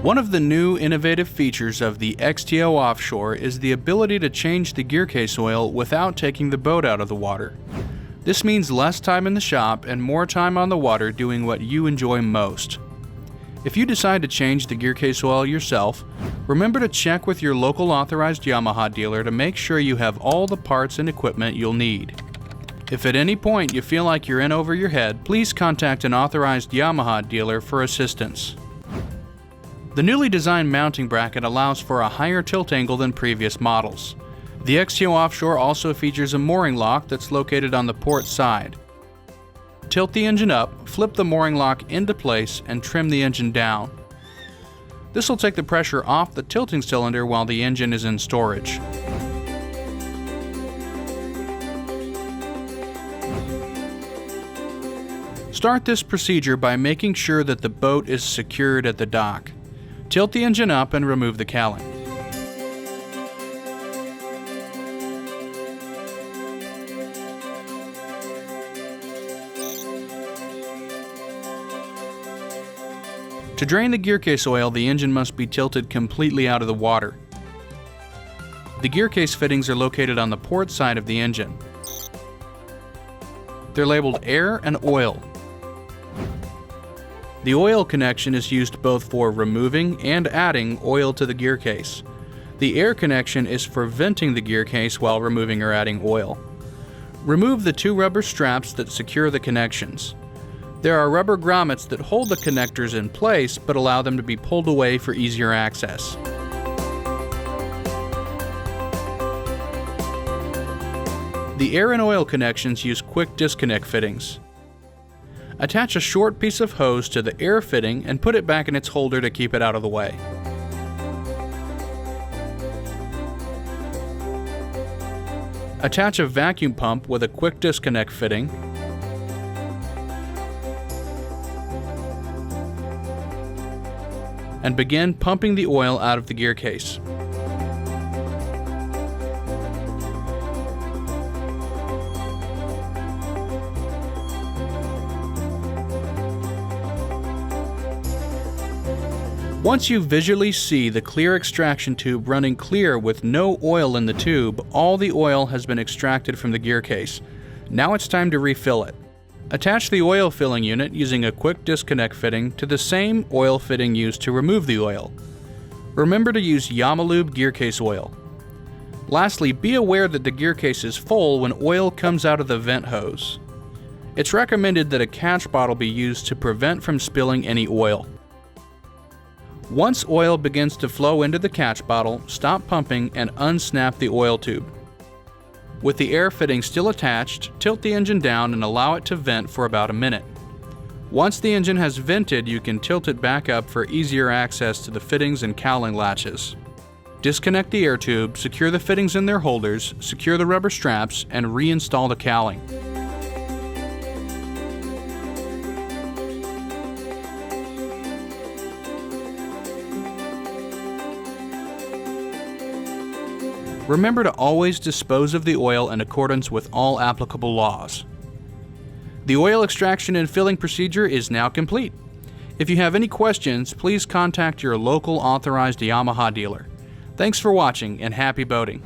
One of the new innovative features of the XTO Offshore is the ability to change the gearcase oil without taking the boat out of the water. This means less time in the shop and more time on the water doing what you enjoy most. If you decide to change the gearcase oil yourself, remember to check with your local authorized Yamaha dealer to make sure you have all the parts and equipment you'll need. If at any point you feel like you're in over your head, please contact an authorized Yamaha dealer for assistance. The newly designed mounting bracket allows for a higher tilt angle than previous models. The XTO Offshore also features a mooring lock that's located on the port side. Tilt the engine up, flip the mooring lock into place, and trim the engine down. This will take the pressure off the tilting cylinder while the engine is in storage. Start this procedure by making sure that the boat is secured at the dock. Tilt the engine up and remove the cowling. To drain the gearcase oil, the engine must be tilted completely out of the water. The gearcase fittings are located on the port side of the engine. They're labeled air and oil. The oil connection is used both for removing and adding oil to the gearcase. The air connection is for venting the gearcase while removing or adding oil. Remove the two rubber straps that secure the connections. There are rubber grommets that hold the connectors in place but allow them to be pulled away for easier access. The air and oil connections use quick disconnect fittings. Attach a short piece of hose to the air fitting and put it back in its holder to keep it out of the way. Attach a vacuum pump with a quick disconnect fitting. And begin pumping the oil out of the gearcase. Once you visually see the clear extraction tube running clear with no oil in the tube, all the oil has been extracted from the gearcase. Now it's time to refill it. Attach the oil filling unit using a quick disconnect fitting to the same oil fitting used to remove the oil. Remember to use Yamalube gearcase oil. Lastly, be aware that the gearcase is full when oil comes out of the vent hose. It's recommended that a catch bottle be used to prevent from spilling any oil. Once oil begins to flow into the catch bottle, stop pumping and unsnap the oil tube. With the air fitting still attached, tilt the engine down and allow it to vent for about a minute. Once the engine has vented, you can tilt it back up for easier access to the fittings and cowling latches. Disconnect the air tube, secure the fittings in their holders, secure the rubber straps, and reinstall the cowling. Remember to always dispose of the oil in accordance with all applicable laws. The oil extraction and filling procedure is now complete. If you have any questions, please contact your local authorized Yamaha dealer. Thanks for watching and happy boating.